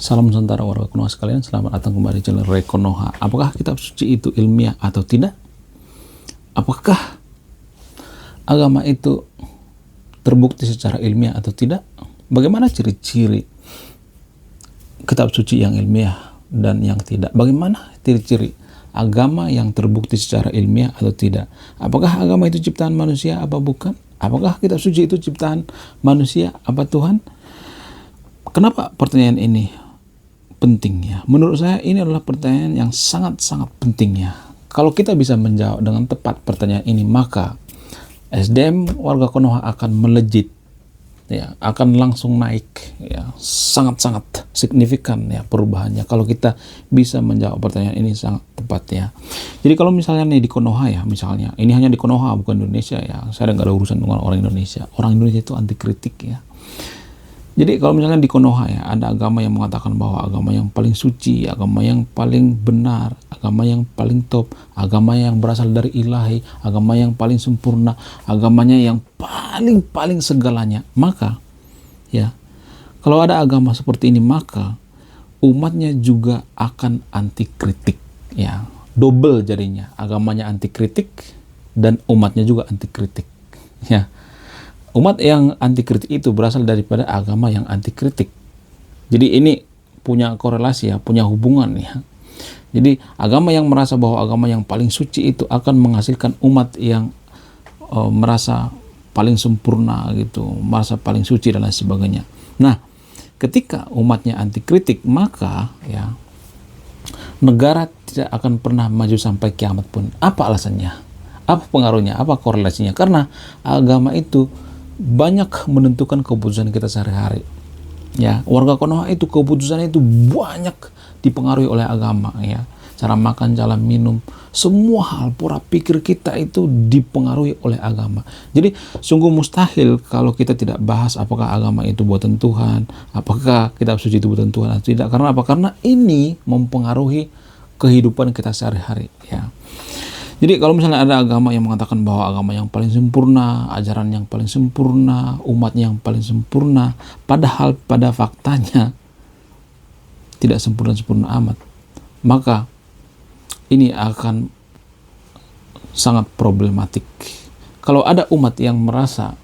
Salam Nusantara warga Konoha sekalian, selamat datang kembali di channel Ray Konoha. Apakah kitab suci itu ilmiah atau tidak? Apakah agama itu terbukti secara ilmiah atau tidak? Bagaimana ciri-ciri kitab suci yang ilmiah dan yang tidak? Bagaimana ciri-ciri agama yang terbukti secara ilmiah atau tidak? Apakah agama itu ciptaan manusia apa bukan? Apakah kitab suci itu ciptaan manusia apa Tuhan? Kenapa pertanyaan ini penting ya? Menurut saya ini adalah pertanyaan yang sangat-sangat penting ya. Kalau kita bisa menjawab dengan tepat pertanyaan ini, maka SDM warga Konoha akan melejit ya, akan langsung naik ya, sangat-sangat signifikan ya perubahannya kalau kita bisa menjawab pertanyaan ini sangat tepat ya. Jadi kalau misalnya nih di Konoha ya, misalnya ini hanya di Konoha bukan Indonesia ya, saya nggak ada urusan dengan orang Indonesia. Orang Indonesia itu anti kritik ya. Jadi kalau misalnya di Konoha ya, ada agama yang mengatakan bahwa agama yang paling suci, agama yang paling benar, agama yang paling top, agama yang berasal dari ilahi, agama yang paling sempurna, agamanya yang paling segalanya. Maka ya, kalau ada agama seperti ini, maka umatnya juga akan anti kritik ya. Double jadinya, agamanya anti kritik dan umatnya juga anti kritik ya. Umat yang anti kritik itu berasal daripada agama yang anti kritik. Jadi ini punya korelasi ya, punya hubungan ya. Jadi agama yang merasa bahwa agama yang paling suci itu akan menghasilkan umat yang merasa paling sempurna gitu, merasa paling suci dan lain sebagainya. Nah, ketika umatnya anti kritik, maka ya negara tidak akan pernah maju sampai kiamat pun. Apa alasannya? Apa pengaruhnya? Apa korelasinya? Karena agama itu banyak menentukan keputusan kita sehari-hari ya. Warga Konoha itu keputusan itu banyak dipengaruhi oleh agama ya. Cara makan, cara minum, semua hal pola pikir kita itu dipengaruhi oleh agama. Jadi sungguh mustahil kalau kita tidak bahas apakah agama itu buatan Tuhan, apakah kitab suci itu buatan Tuhan atau tidak. Karena apa? Karena ini mempengaruhi kehidupan kita sehari-hari ya. Jadi kalau misalnya ada agama yang mengatakan bahwa agama yang paling sempurna, ajaran yang paling sempurna, umat yang paling sempurna, padahal pada faktanya tidak sempurna-sempurna amat, maka ini akan sangat problematik. Kalau ada umat yang merasa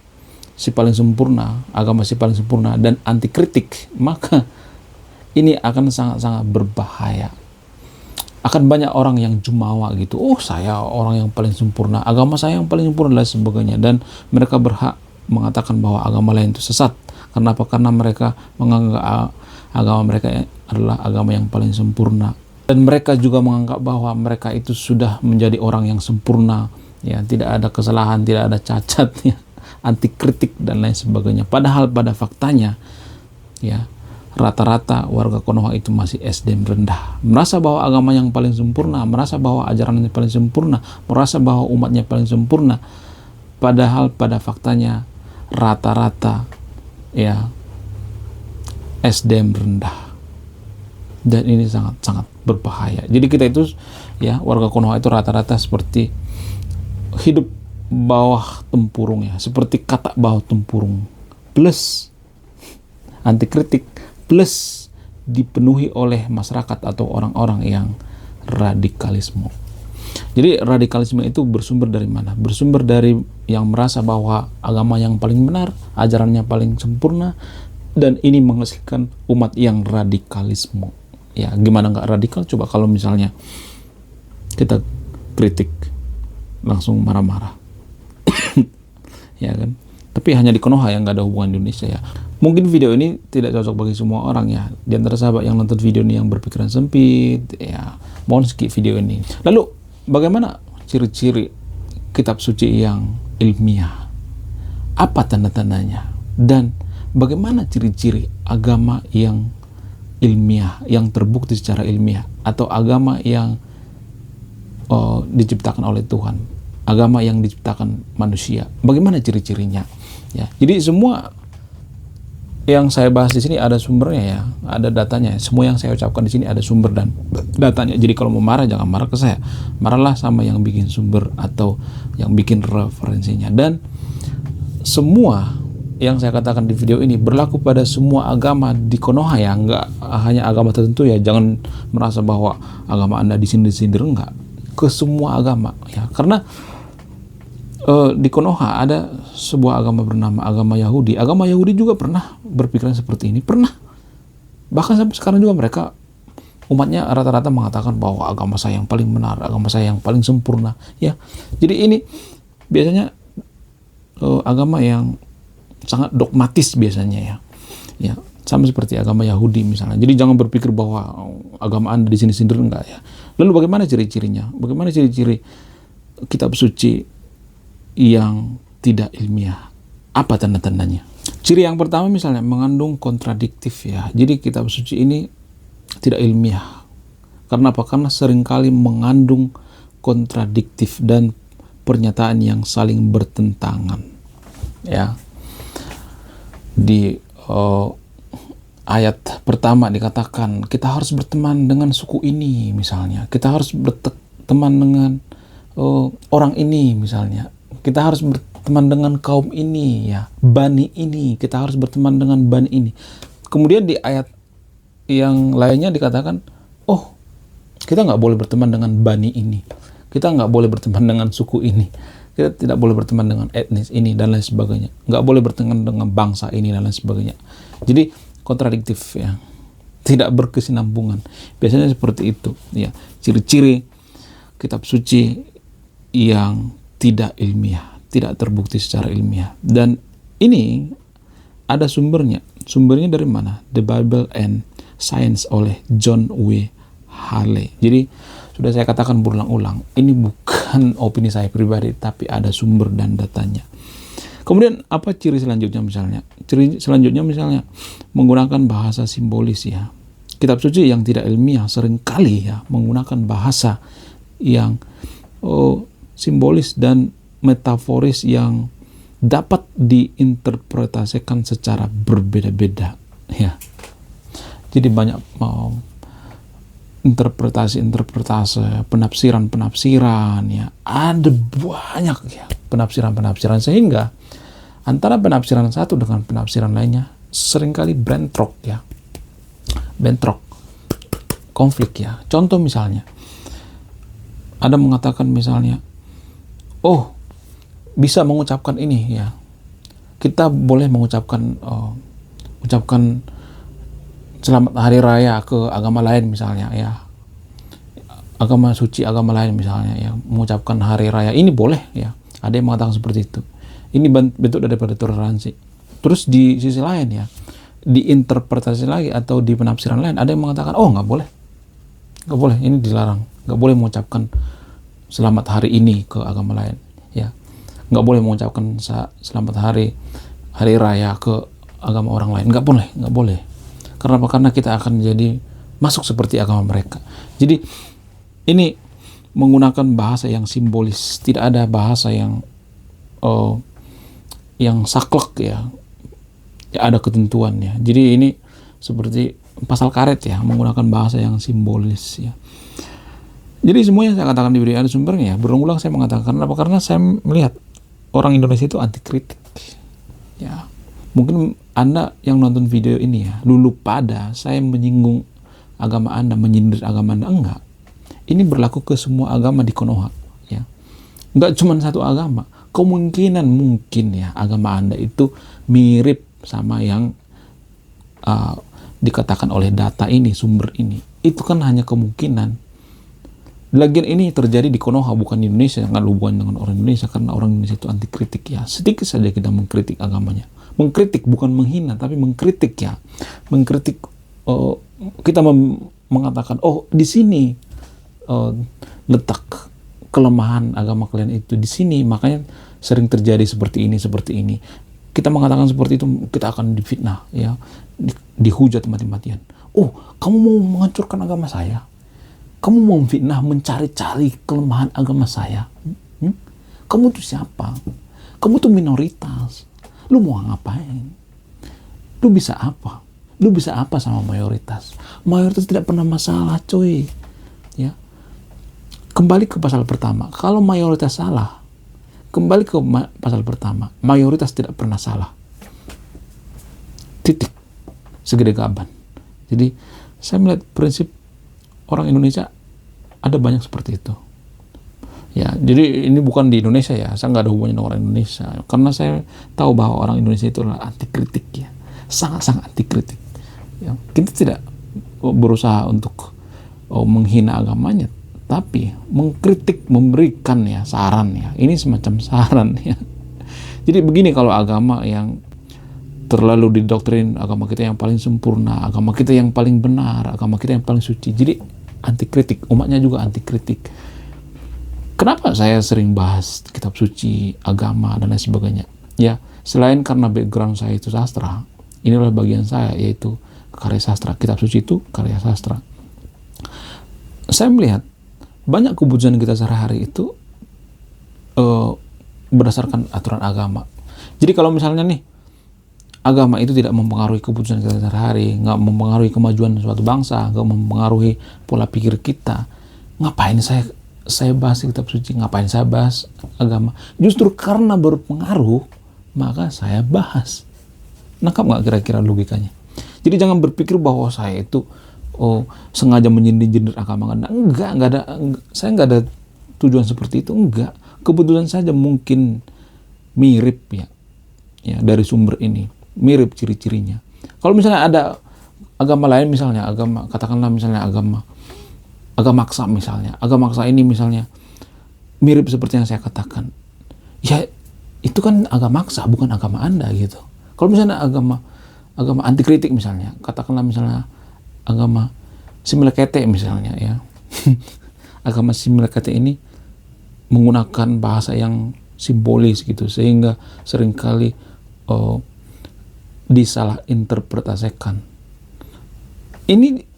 si paling sempurna, agama si paling sempurna dan anti kritik, maka ini akan sangat-sangat berbahaya. Akan banyak orang yang jumawa gitu, oh saya orang yang paling sempurna, agama saya yang paling sempurna dan sebagainya, dan mereka berhak mengatakan bahwa agama lain itu sesat. Kenapa? Karena mereka menganggap agama mereka adalah agama yang paling sempurna, dan mereka juga menganggap bahwa mereka itu sudah menjadi orang yang sempurna ya, tidak ada kesalahan, tidak ada cacat ya, anti kritik dan lain sebagainya. Padahal pada faktanya ya, rata-rata warga Konoha itu masih SDM rendah, merasa bahwa agama yang paling sempurna, merasa bahwa ajarannya paling sempurna, merasa bahwa umatnya paling sempurna, padahal pada faktanya rata-rata ya SDM rendah, dan ini sangat-sangat berbahaya. Jadi kita itu ya, warga Konoha itu rata-rata seperti hidup bawah tempurung ya, seperti katak bawah tempurung plus anti kritik plus dipenuhi oleh masyarakat atau orang-orang yang radikalisme. Jadi radikalisme itu bersumber dari mana? Bersumber dari yang merasa bahwa agama yang paling benar, ajarannya paling sempurna, dan ini menghasilkan umat yang radikalisme. Ya, gimana nggak radikal? Coba kalau misalnya kita kritik langsung marah-marah. Ya kan? Tapi hanya di Konoha yang nggak ada hubungan Indonesia ya. Mungkin video ini tidak cocok bagi semua orang ya. Di antara sahabat yang nonton video ini yang berpikiran sempit ya, mohon skip video ini. Lalu bagaimana ciri-ciri kitab suci yang ilmiah? Apa tanda-tandanya? Dan bagaimana ciri-ciri agama yang ilmiah, yang terbukti secara ilmiah, atau agama yang diciptakan oleh Tuhan, agama yang diciptakan manusia? Bagaimana ciri-cirinya? Ya, jadi semua yang saya bahas di sini ada sumbernya ya, ada datanya. Semua yang saya ucapkan di sini ada sumber dan datanya. Jadi kalau mau marah jangan marah ke saya, marahlah sama yang bikin sumber atau yang bikin referensinya. Dan semua yang saya katakan di video ini berlaku pada semua agama di Konoha ya, nggak hanya agama tertentu ya. Jangan merasa bahwa agama Anda disindir-sindir, enggak. Ke semua agama ya, karena di Konoha ada sebuah agama bernama agama Yahudi. Agama Yahudi juga pernah berpikiran seperti ini, pernah. Bahkan sampai sekarang juga mereka, umatnya rata-rata mengatakan bahwa agama saya yang paling benar, agama saya yang paling sempurna ya. Jadi ini biasanya agama yang sangat dogmatis biasanya ya. Ya, sama seperti agama Yahudi misalnya. Jadi jangan berpikir bahwa agama Anda di sini sindir, enggak ya. Lalu bagaimana ciri-cirinya? Bagaimana ciri-ciri kitab suci yang tidak ilmiah? Apa tanda-tandanya? Ciri yang pertama misalnya mengandung kontradiktif ya. Jadi kitab suci ini tidak ilmiah. Karena apa? Karena seringkali mengandung kontradiktif dan pernyataan yang saling bertentangan. Ya. Di ayat pertama dikatakan kita harus berteman dengan suku ini misalnya, kita harus berteman dengan orang ini misalnya, kita harus berteman dengan kaum ini ya, bani ini, kita harus berteman dengan bani ini. Kemudian di ayat yang lainnya dikatakan, oh kita nggak boleh berteman dengan bani ini, kita nggak boleh berteman dengan suku ini, kita tidak boleh berteman dengan etnis ini dan lain sebagainya, nggak boleh berteman dengan bangsa ini dan lain sebagainya. Jadi kontradiktif ya, tidak berkesinambungan. Biasanya seperti itu ya, ciri-ciri kitab suci yang tidak ilmiah, tidak terbukti secara ilmiah. Dan ini ada sumbernya. Sumbernya dari mana? The Bible and Science oleh John W. Harley. Jadi sudah saya katakan berulang-ulang, ini bukan opini saya pribadi, tapi ada sumber dan datanya. Kemudian apa ciri selanjutnya misalnya? Ciri selanjutnya misalnya menggunakan bahasa simbolis ya. Kitab suci yang tidak ilmiah seringkali ya menggunakan bahasa yang simbolis dan metaforis yang dapat diinterpretasikan secara berbeda-beda ya. Jadi banyak interpretasi, penafsiran ya, ada banyak ya penafsiran sehingga antara penafsiran satu dengan penafsiran lainnya seringkali bentrok ya, konflik ya. Contoh misalnya ada mengatakan misalnya, oh bisa mengucapkan ini ya, kita boleh mengucapkan ucapkan selamat hari raya ke agama lain misalnya ya, agama suci agama lain misalnya ya, mengucapkan hari raya ini boleh ya. Ada yang mengatakan seperti itu. Ini bentuk daripada toleransi. Terus di sisi lain ya, diinterpretasi lagi atau di penafsiran lain ada yang mengatakan oh nggak boleh, ini dilarang, nggak boleh mengucapkan selamat hari ini ke agama lain ya, nggak boleh mengucapkan selamat hari raya ke agama orang lain, nggak boleh. Karena apa? Karena kita akan jadi masuk seperti agama mereka. Jadi ini menggunakan bahasa yang simbolis, tidak ada bahasa yang saklek ya. Ya ada ketentuannya. Jadi ini seperti pasal karet ya, menggunakan bahasa yang simbolis ya. Jadi semuanya saya katakan di video ada sumbernya ya. Berulang-ulang saya mengatakan apa? Karena saya melihat orang Indonesia itu anti kritik. Ya. Mungkin Anda yang nonton video ini ya, dulu pada saya menyinggung agama Anda, menyindir agama Anda, enggak. Ini berlaku ke semua agama di Konoha ya. Enggak cuma satu agama. Kemungkinan mungkin ya agama Anda itu mirip sama yang dikatakan oleh data ini, sumber ini. Itu kan hanya kemungkinan. Lagian ini terjadi di Konoha, bukan di Indonesia, nggak hubungan dengan orang Indonesia, karena orang Indonesia itu anti kritik ya. Sedikit saja kita mengkritik agamanya. Mengkritik bukan menghina, tapi mengkritik ya. Mengkritik, kita mengatakan, oh di sini letak kelemahan agama kalian itu di sini, makanya sering terjadi seperti ini. Kita mengatakan seperti itu, kita akan difitnah ya, dihujat mati-matian. Oh, kamu mau menghancurkan agama saya? Kamu mau fitnah, mencari-cari kelemahan agama saya? Kamu tuh siapa? Kamu tuh minoritas. Lu mau ngapain? Lu bisa apa? Lu bisa apa sama mayoritas? Mayoritas tidak pernah masalah, coy. Ya. Kembali ke pasal pertama. Kalau mayoritas salah, kembali ke pasal pertama. Mayoritas tidak pernah salah. titik, segede gaban. Jadi saya melihat prinsip orang Indonesia ada banyak seperti itu. Ya, jadi ini bukan di Indonesia ya, saya nggak ada hubungannya dengan orang Indonesia, karena saya tahu bahwa orang Indonesia itu adalah anti kritik ya, sangat-sangat anti kritik. Ya, kita tidak berusaha untuk menghina agamanya, tapi mengkritik, memberikan ya saran ya, ini semacam saran ya. Jadi begini, kalau agama yang terlalu didoktrin, agama kita yang paling sempurna, agama kita yang paling benar, agama kita yang paling suci, jadi anti kritik, umatnya juga anti kritik. Kenapa saya sering bahas kitab suci, agama, dan lain sebagainya? Ya, selain karena background saya itu sastra, inilah bagian saya, yaitu karya sastra. Kitab suci itu karya sastra. Saya melihat banyak keputusan kita sehari-hari itu berdasarkan aturan agama. Jadi kalau misalnya nih, agama itu tidak mempengaruhi keputusan kita sehari-hari, nggak mempengaruhi kemajuan suatu bangsa, nggak mempengaruhi pola pikir kita, ngapain saya bahas kitab suci, ngapain saya bahas agama? Justru karena berpengaruh, maka saya bahas. Nangkap nggak kira-kira logikanya? Jadi jangan berpikir bahwa saya itu sengaja menyindir agama. Saya nggak ada tujuan seperti itu, enggak. Kebetulan saja mungkin mirip ya dari sumber ini, mirip ciri-cirinya. Kalau misalnya ada agama lain, misalnya katakanlah misalnya agama Maksa misalnya, agama Maksa ini misalnya mirip seperti yang saya katakan, ya itu kan agama Maksa, bukan agama Anda gitu. Kalau misalnya agama anti kritik misalnya, katakanlah misalnya agama Similekete misalnya ya, agama Similekete ini menggunakan bahasa yang simbolis gitu, sehingga seringkali disalah interpretasikan. Ini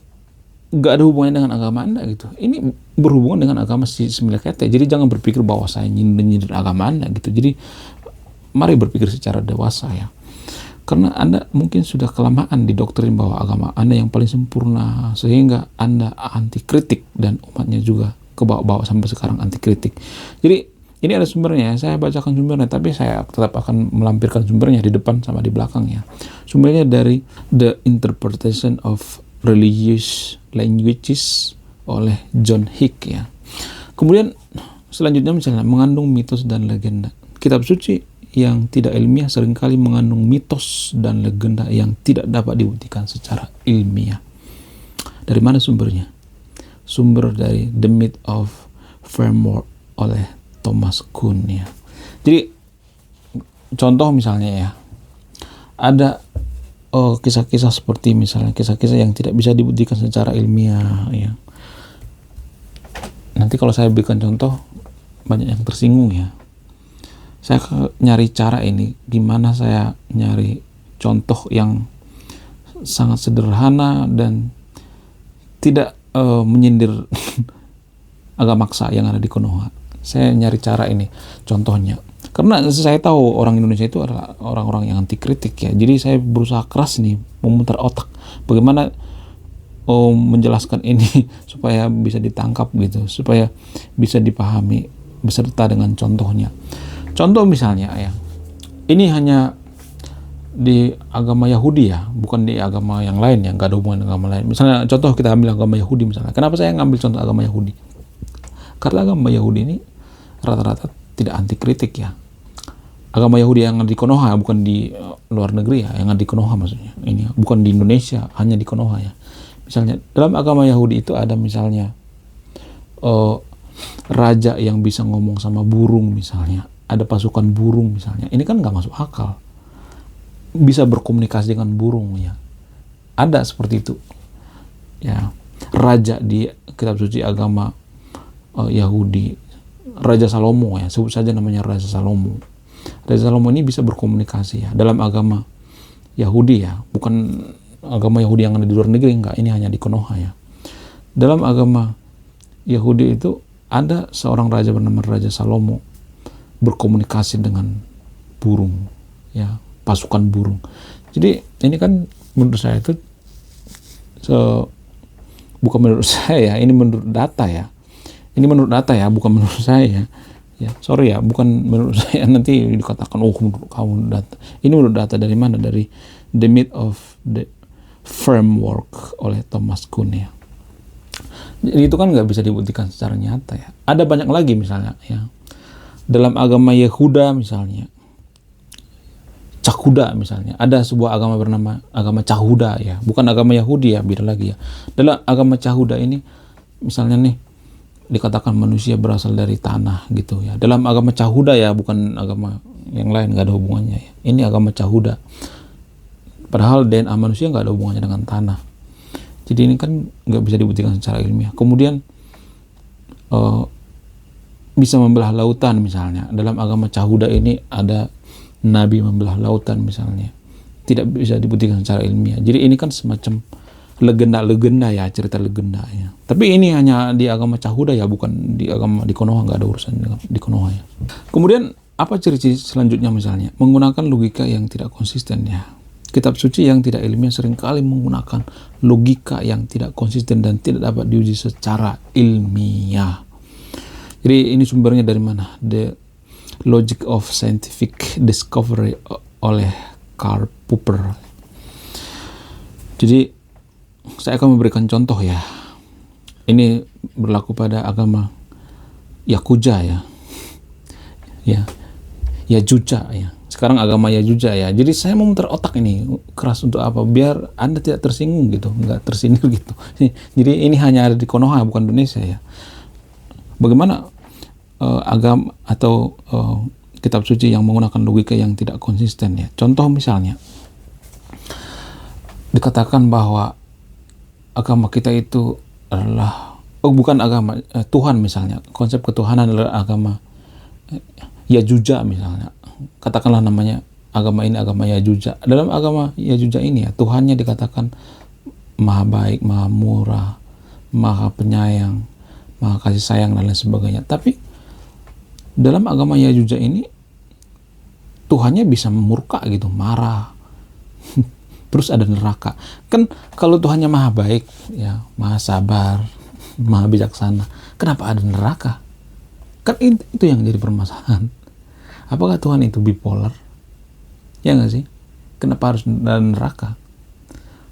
nggak ada hubungannya dengan agama Anda gitu. Ini berhubungan dengan agama Similekete. Jadi jangan berpikir bahwa saya nyindir agama Anda gitu. Jadi mari berpikir secara dewasa ya. Karena Anda mungkin sudah kelamaan didoktrin bahwa agama Anda yang paling sempurna, sehingga Anda anti kritik, dan umatnya juga ke bawah sampai sekarang anti kritik. Jadi ini ada sumbernya, saya bacakan sumbernya, tapi saya tetap akan melampirkan sumbernya di depan sama di belakang ya. Sumbernya dari The Interpretation of Religious Languages oleh John Hick ya. Kemudian selanjutnya misalnya mengandung mitos dan legenda. Kitab suci yang tidak ilmiah seringkali mengandung mitos dan legenda yang tidak dapat dibuktikan secara ilmiah. Dari mana sumbernya? Sumber dari The Myth of Framework oleh Thomas Kuhn ya. Jadi contoh misalnya ya, ada kisah-kisah seperti misalnya kisah-kisah yang tidak bisa dibuktikan secara ilmiah ya. Nanti kalau saya berikan contoh banyak yang tersinggung ya. Saya nyari cara ini, gimana saya nyari contoh yang sangat sederhana dan tidak menyindir agama Maksa yang ada di Konoha. Saya nyari cara ini, contohnya. Karena saya tahu orang Indonesia itu adalah orang-orang yang anti kritik ya. Jadi saya berusaha keras nih, memutar otak. Bagaimana menjelaskan ini supaya bisa ditangkap gitu, supaya bisa dipahami beserta dengan contohnya. Contoh misalnya ya, ini hanya di agama Yahudi ya, bukan di agama yang lain ya, nggak ada hubungan dengan agama lain. Misalnya contoh kita ambil agama Yahudi misalnya. Kenapa saya ngambil contoh agama Yahudi? Karena agama Yahudi ini rata-rata tidak anti kritik ya. Agama Yahudi yang ada di Konoha, bukan di luar negeri ya, yang ada di Konoha maksudnya. Ini bukan di Indonesia, hanya di Konoha ya. Misalnya dalam agama Yahudi itu ada misalnya raja yang bisa ngomong sama burung misalnya. Ada pasukan burung misalnya, ini kan nggak masuk akal. Bisa berkomunikasi dengan burung ya, ada seperti itu ya. Raja di kitab suci agama Yahudi, Raja Salomo ya, sebut saja namanya Raja Salomo. Raja Salomo ini bisa berkomunikasi ya dalam agama Yahudi ya, bukan agama Yahudi yang ada di luar negeri, enggak, ini hanya di Konoha ya. Dalam agama Yahudi itu ada seorang raja bernama Raja Salomo berkomunikasi dengan burung ya, pasukan burung. Jadi ini kan menurut saya itu bukan menurut saya ya, ini menurut data ya. Ini menurut data ya, bukan menurut saya. Ya, sorry ya, bukan menurut saya, nanti dikatakan oh menurut kamu data. Ini menurut data dari mana? Dari The Myth of the Framework oleh Thomas Kuhn ya. Jadi itu kan nggak bisa dibuktikan secara nyata ya. Ada banyak lagi misalnya ya. Dalam agama Yehuda misalnya, Cahuda misalnya, ada sebuah agama bernama agama Cahuda ya, bukan agama Yahudi ya, beda lagi ya. Dalam agama Cahuda ini misalnya nih dikatakan manusia berasal dari tanah gitu ya. Dalam agama Cahuda ya, bukan agama yang lain, nggak ada hubungannya ya. Ini agama Cahuda. Padahal DNA manusia nggak ada hubungannya dengan tanah. Jadi ini kan nggak bisa dibuktikan secara ilmiah. Kemudian bisa membelah lautan misalnya. Dalam agama Cahuda ini ada nabi membelah lautan misalnya. Tidak bisa dibuktikan secara ilmiah. Jadi ini kan semacam legenda-legenda ya, cerita legenda ya. Tapi ini hanya di agama Cahuda ya, bukan di agama di Konoha, nggak ada urusan di Konoha ya. Kemudian apa ciri-ciri selanjutnya misalnya? Menggunakan logika yang tidak konsisten ya. Kitab suci yang tidak ilmiah seringkali menggunakan logika yang tidak konsisten dan tidak dapat diuji secara ilmiah. Jadi ini sumbernya dari mana? The Logic of Scientific Discovery oleh Karl Popper. Jadi saya akan memberikan contoh ya. Ini berlaku pada agama Yakuza ya. Ya. Yajuja ya. Sekarang agama Yajuja ya. Jadi saya mau muter otak ini keras untuk apa? Biar Anda tidak tersinggung gitu, nggak tersindir gitu. Jadi ini hanya ada di Konoha, bukan Indonesia ya. Bagaimana agama atau kitab suci yang menggunakan logika yang tidak konsisten ya. Contoh misalnya dikatakan bahwa agama kita itu adalah bukan agama Tuhan misalnya. Konsep ketuhanan adalah agama Yajuja misalnya. Katakanlah namanya agama ini agama Yajuja. Dalam agama Yajuja ini ya, Tuhannya dikatakan maha baik, maha murah, maha penyayang, maha kasih sayang dan lain sebagainya. Tapi dalam agama Yajuja ini Tuhannya bisa murka gitu, marah. Terus ada neraka. Kan kalau Tuhannya maha baik, ya, maha sabar, maha bijaksana, kenapa ada neraka? Kan itu yang jadi permasalahan. Apakah Tuhan itu bipolar? Ya nggak sih? Kenapa harus ada neraka?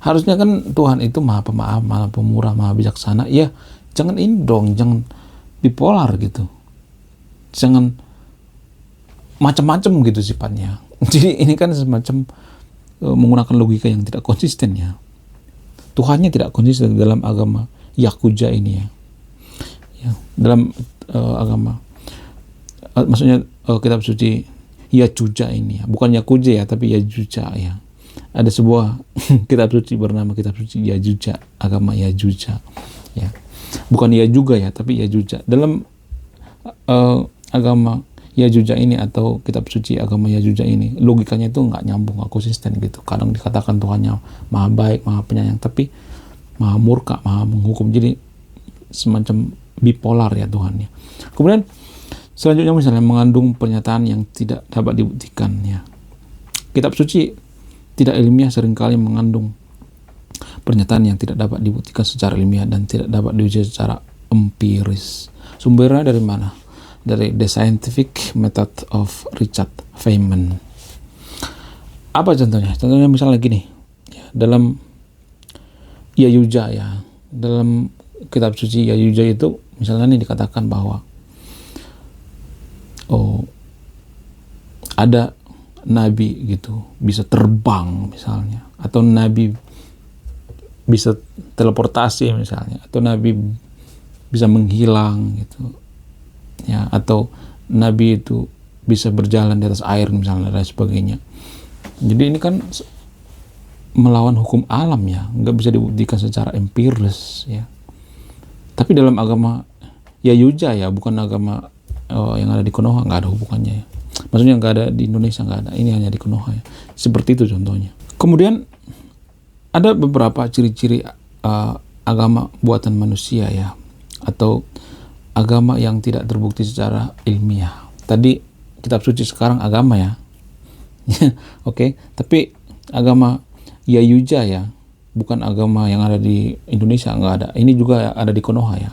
Harusnya kan Tuhan itu maha pemaaf, maha pemurah, maha bijaksana. Ya, jangan ini dong, jangan bipolar gitu. Jangan macam-macam gitu sifatnya. Jadi ini kan semacam menggunakan logika yang tidak konsisten ya. Tuhannya tidak konsisten dalam agama Yakuza ini ya. Ya, dalam agama maksudnya kitab suci Yajuja ini ya. Bukan Yakuza ya, tapi Yajuja ya. Ada sebuah kitab suci bernama kitab suci Yajuja, agama Yajuja ya. Bukan Yajuga ya, tapi Yajuja. Dalam agama Yajuja ini atau kitab suci agama Yajuja ini, logikanya itu nggak nyambung, nggak konsisten gitu. Kadang dikatakan Tuhannya maha baik, maha penyayang, tapi maha murka, maha menghukum. Jadi semacam bipolar ya Tuhannya. Kemudian selanjutnya misalnya mengandung pernyataan yang tidak dapat dibuktikan ya. Kitab suci tidak ilmiah seringkali mengandung pernyataan yang tidak dapat dibuktikan secara ilmiah dan tidak dapat diuji secara empiris. Sumbernya dari mana? Dari The Scientific Method of Richard Feynman. Apa contohnya? Contohnya misalnya gini, ya, dalam Yajuja ya, dalam kitab suci Yajuja itu misalnya nih dikatakan bahwa ada nabi gitu bisa terbang misalnya, atau nabi bisa teleportasi misalnya, atau nabi bisa menghilang gitu ya, atau nabi itu bisa berjalan di atas air misalnya dan sebagainya. Jadi ini kan melawan hukum alam ya, nggak bisa dibuktikan secara empiris ya. Tapi dalam agama Yajuja ya, bukan agama yang ada di Konoha, nggak ada hubungannya ya. Maksudnya nggak ada di Indonesia, nggak ada, ini hanya di Konoha ya. Seperti itu contohnya. Kemudian ada beberapa ciri-ciri agama buatan manusia ya, atau agama yang tidak terbukti secara ilmiah. Tadi kitab suci, sekarang agama ya. Oke, tapi agama Yajuja ya, bukan agama yang ada di Indonesia, nggak ada. Ini juga ada di Konoha ya.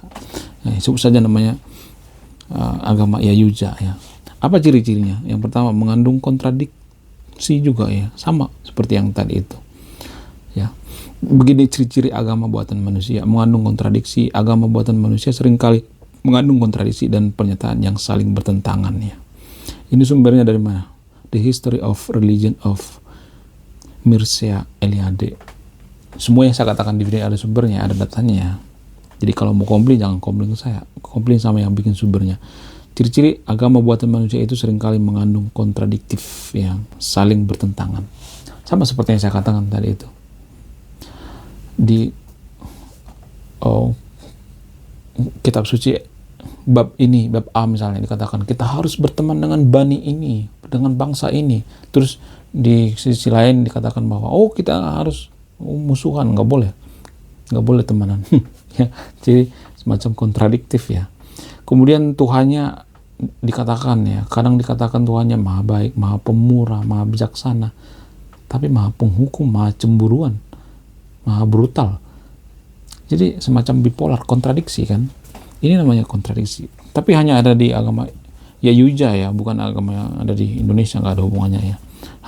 Sebut saja namanya agama Yayuja ya. Apa ciri-cirinya? Yang pertama, mengandung kontradiksi juga ya, sama seperti yang tadi itu ya. Begini ciri-ciri agama buatan manusia: mengandung kontradiksi. Agama buatan manusia seringkali mengandung kontradiksi dan pernyataan yang saling bertentangan ya. Ini sumbernya dari mana? The History of Religion of Mircea Eliade. Semua yang saya katakan di video ada sumbernya, ada datanya. Jadi kalau mau komplain, jangan komplain ke saya, komplain sama yang bikin sumbernya. Ciri-ciri agama buatan manusia itu seringkali mengandung kontradiktif yang saling bertentangan. Sama seperti yang saya katakan tadi itu. Di kitab suci bab ini, bab A misalnya, dikatakan kita harus berteman dengan bani ini, dengan bangsa ini. Terus di sisi lain dikatakan bahwa kita harus musuhan, nggak boleh temenan. Ya, jadi semacam kontradiktif ya. Kemudian Tuhannya dikatakan ya, kadang dikatakan Tuhannya maha baik, maha pemurah, maha bijaksana, tapi maha penghukum, maha cemburuan, maha brutal. Jadi semacam bipolar, kontradiksi kan. Ini namanya kontradiksi. Tapi hanya ada di agama Yayuja ya, bukan agama yang ada di Indonesia, nggak ada hubungannya ya.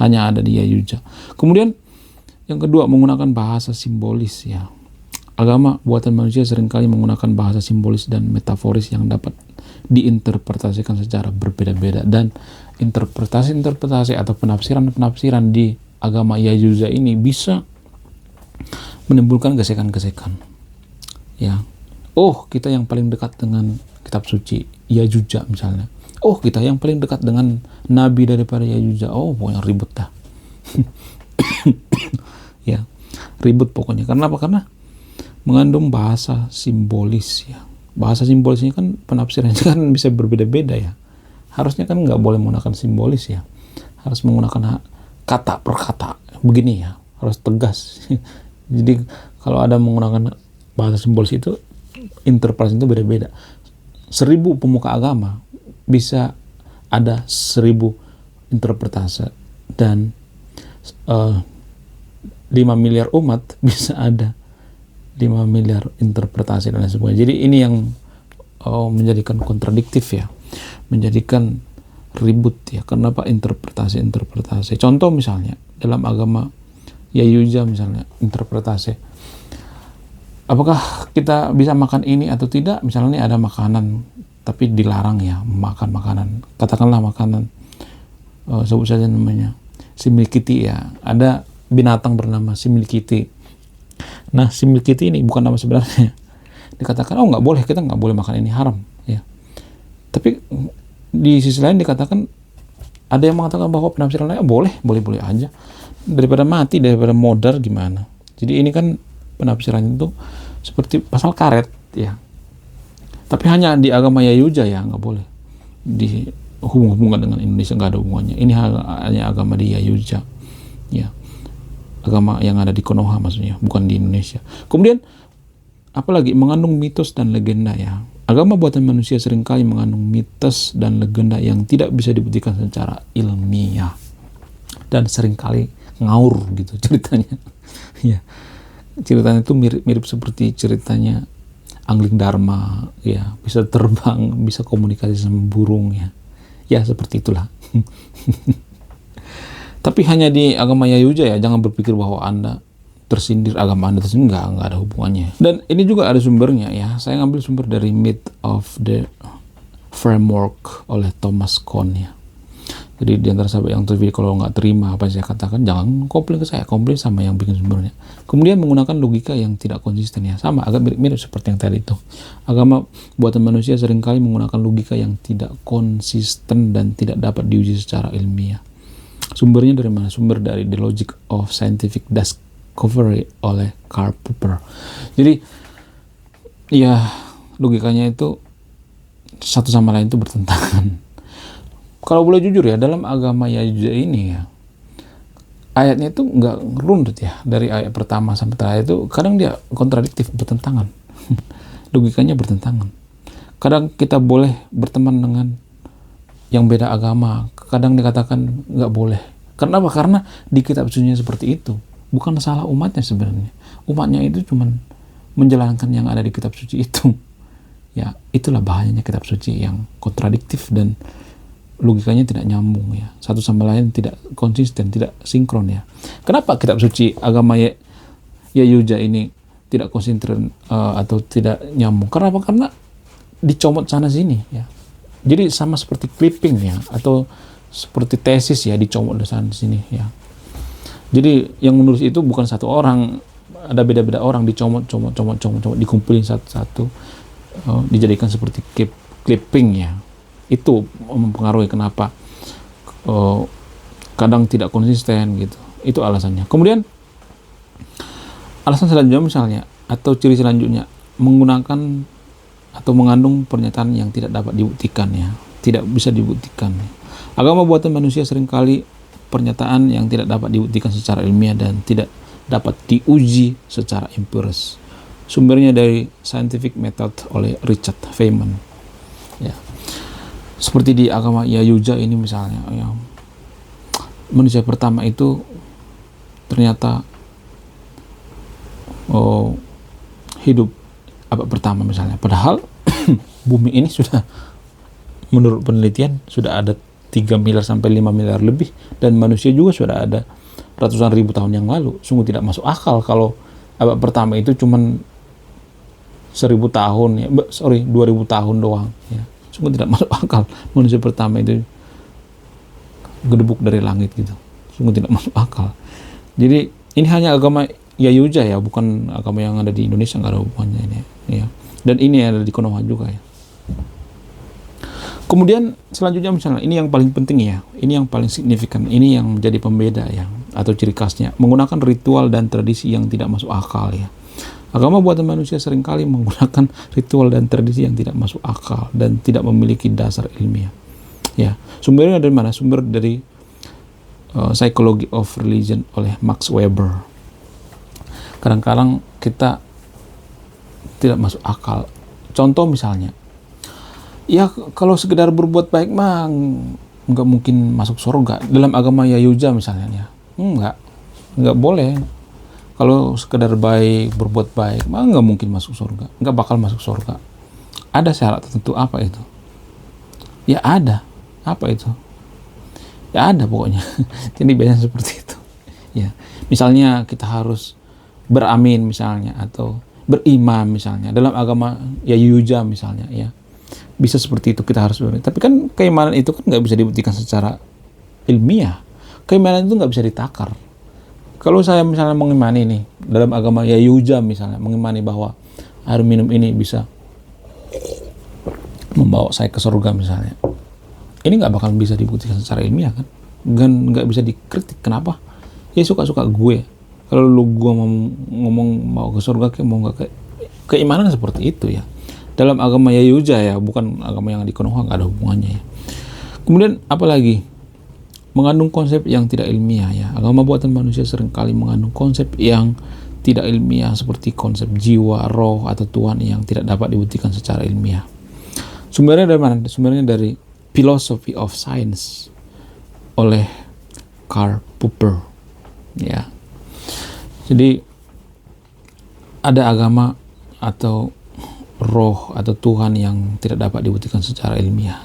Hanya ada di Yayuja. Kemudian yang kedua, menggunakan bahasa simbolis ya. Agama buatan manusia seringkali menggunakan bahasa simbolis dan metaforis yang dapat diinterpretasikan secara berbeda-beda, dan interpretasi atau penafsiran di agama Yayuja ini bisa menimbulkan gesekan-gesekan ya. Kita yang paling dekat dengan kitab suci Yayuja misalnya. Kita yang paling dekat dengan nabi daripada Yayuja. Pokoknya ribut dah. Ya, ribut pokoknya. Karena apa? Karena mengandung bahasa simbolis ya. Bahasa simbolis ini kan penafsirannya kan bisa berbeda-beda ya. Harusnya kan nggak boleh menggunakan simbolis ya. Harus menggunakan kata per kata. Begini ya, harus tegas. Jadi kalau ada menggunakan bahasa simbolis itu, interpretasi itu beda-beda. 1000 pemuka agama bisa ada 1000 interpretasi, dan 5 miliar umat bisa ada 5 miliar interpretasi dan lain sebagainya. Jadi ini yang menjadikan kontradiktif ya, menjadikan ribut ya. Kenapa interpretasi? Contoh misalnya dalam agama Yayuja misalnya, interpretasi. Apakah kita bisa makan ini atau tidak? Misalnya ada makanan tapi dilarang ya, makan makanan. Katakanlah makanan, sebut saja namanya similkiti ya. Ada binatang bernama similkiti. Nah, similkiti ini bukan nama sebenarnya. Dikatakan nggak boleh, kita nggak boleh makan ini, haram ya. Tapi di sisi lain dikatakan, ada yang mengatakan bahwa penafsiran lain boleh aja. Daripada mati, daripada modar gimana. Jadi ini kan penafsiran itu seperti pasal karet ya. Tapi hanya di agama Yayuja ya nggak boleh dihubung-hubungkan dengan Indonesia, nggak ada hubungannya. Ini hanya agama di Yayuja ya, agama yang ada di Konoha maksudnya, bukan di Indonesia. Kemudian apalagi mengandung mitos dan legenda ya. Agama buatan manusia seringkali mengandung mitos dan legenda yang tidak bisa dibuktikan secara ilmiah, dan seringkali ngaur gitu ceritanya. Ya, ceritanya itu mirip seperti ceritanya Angling Dharma ya, bisa terbang, bisa komunikasi sama burung ya. Ya seperti itulah. Tapi hanya di agama Yayuja ya, jangan berpikir bahwa Anda tersindir, agama Anda tersindir, nggak ada hubungannya. Dan ini juga ada sumbernya ya. Saya ngambil sumber dari Myth of the Framework oleh Thomas Kuhn ya. Jadi di antara sahabat yang terpilih, kalau nggak terima apa yang saya katakan, jangan komplain ke saya, komplain sama yang bikin sumbernya. Kemudian menggunakan logika yang tidak konsisten ya, sama agak mirip seperti yang tadi itu. Agama buatan manusia seringkali menggunakan logika yang tidak konsisten dan tidak dapat diuji secara ilmiah. Sumbernya dari mana? Sumber dari The Logic of Scientific Discovery oleh Karl Popper. Jadi ya logikanya itu satu sama lain itu bertentangan. Kalau boleh jujur ya, dalam agama Yayuja ini ya, ayatnya itu nggak runut ya, dari ayat pertama sampai terakhir itu kadang dia kontradiktif, bertentangan. Logikanya bertentangan. Kadang kita boleh berteman dengan yang beda agama, kadang dikatakan nggak boleh. Kenapa? Karena di kitab sucinya seperti itu. Bukan salah umatnya sebenarnya. Umatnya itu cuma menjalankan yang ada di kitab suci itu. Ya, itulah bahayanya kitab suci yang kontradiktif dan logikanya tidak nyambung ya. Satu sama lain tidak konsisten, tidak sinkron ya. Kenapa kitab suci agama Yahuda ini tidak konsisten atau tidak nyambung? Karena apa? Karena dicomot sana sini ya. Jadi sama seperti clipping ya, atau seperti tesis ya, dicomot dari sana sini ya. Jadi yang menulis itu bukan satu orang, ada beda-beda orang, dicomot, dikumpulin satu-satu, dijadikan seperti clipping ya. Itu mempengaruhi kenapa kadang tidak konsisten gitu. Itu alasannya. Kemudian alasan selanjutnya misalnya, atau ciri selanjutnya, menggunakan atau mengandung pernyataan yang tidak dapat dibuktikan ya, tidak bisa dibuktikan. Agama buatan manusia seringkali pernyataan yang tidak dapat dibuktikan secara ilmiah dan tidak dapat diuji secara empiris. Sumbernya dari Scientific Method oleh Richard Feynman. Ya. Seperti di agama Yahuda ini misalnya, ya, manusia pertama itu ternyata hidup abad pertama misalnya. Padahal bumi ini sudah, menurut penelitian, sudah ada 3 miliar sampai 5 miliar lebih, dan manusia juga sudah ada ratusan ribu tahun yang lalu. Sungguh tidak masuk akal kalau abad pertama itu cuman 1000 tahun ya, 2000 tahun doang ya. Sungguh tidak masuk akal manusia pertama itu gedebuk dari langit gitu. Sungguh tidak masuk akal. Jadi ini hanya agama Yahuda ya, bukan agama yang ada di Indonesia, nggak ada hubungannya ini ya. Dan ini ada di Konoha juga ya. Kemudian selanjutnya misalnya, ini yang paling penting ya, ini yang paling signifikan, ini yang menjadi pembeda ya, atau ciri khasnya, menggunakan ritual dan tradisi yang tidak masuk akal ya. Agama buatan manusia seringkali menggunakan ritual dan tradisi yang tidak masuk akal dan tidak memiliki dasar ilmiah. Ya, sumbernya dari mana? Sumber dari Psychology of Religion oleh Max Weber. Kadang-kadang kita tidak masuk akal. Contoh misalnya, ya kalau sekedar berbuat baik mah nggak mungkin masuk surga. Dalam agama Yahuda misalnya ya, nggak boleh. Kalau sekedar baik, berbuat baik mah nggak mungkin masuk surga, nggak bakal masuk surga. Ada syarat tertentu. Apa itu? Ya ada. Apa itu? Ya ada pokoknya. Jadi biasanya seperti itu. Ya, misalnya kita harus beramin misalnya, atau berimam misalnya. Dalam agama Yahuda misalnya ya, bisa seperti itu, kita harus beramin. Tapi kan keimanan itu kan nggak bisa dibuktikan secara ilmiah. Keimanan itu nggak bisa ditakar. Kalau saya misalnya mengimani nih, dalam agama Yahuda misalnya, mengimani bahwa air minum ini bisa membawa saya ke surga misalnya, ini nggak bakal bisa dibuktikan secara ilmiah kan, dan nggak bisa dikritik. Kenapa? Ya suka-suka gue. Kalau gue ngomong mau ke surga, mau nggak, keimanan seperti itu ya. Dalam agama Yahuda ya, bukan agama yang di Konoha, nggak ada hubungannya ya. Kemudian apalagi, mengandung konsep yang tidak ilmiah ya. Agama buatan manusia seringkali mengandung konsep yang tidak ilmiah, seperti konsep jiwa, roh, atau Tuhan yang tidak dapat dibuktikan secara ilmiah. Sumbernya dari mana? Sumbernya dari Philosophy of Science oleh Karl Popper ya. Jadi ada agama atau roh atau Tuhan yang tidak dapat dibuktikan secara ilmiah.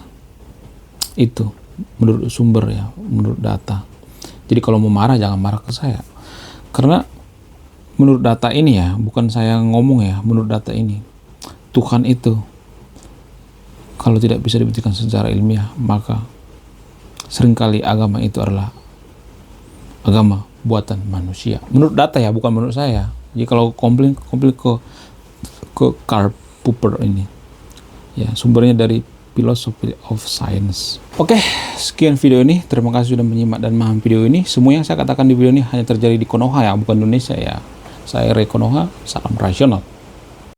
Itu menurut sumber ya, menurut data. Jadi kalau mau marah jangan marah ke saya, karena menurut data ini ya, bukan saya ngomong ya, menurut data ini, Tuhan itu kalau tidak bisa dibuktikan secara ilmiah, maka seringkali agama itu adalah agama buatan manusia. Menurut data ya, bukan menurut saya. Jadi kalau komplain ke Karl Popper ini ya, sumbernya dari Philosophy of Science. Oke, sekian video ini. Terima kasih sudah menyimak dan memahami video ini. Semua yang saya katakan di video ini hanya terjadi di Konoha ya, bukan Indonesia ya. Saya Ray Konoha, salam rasional.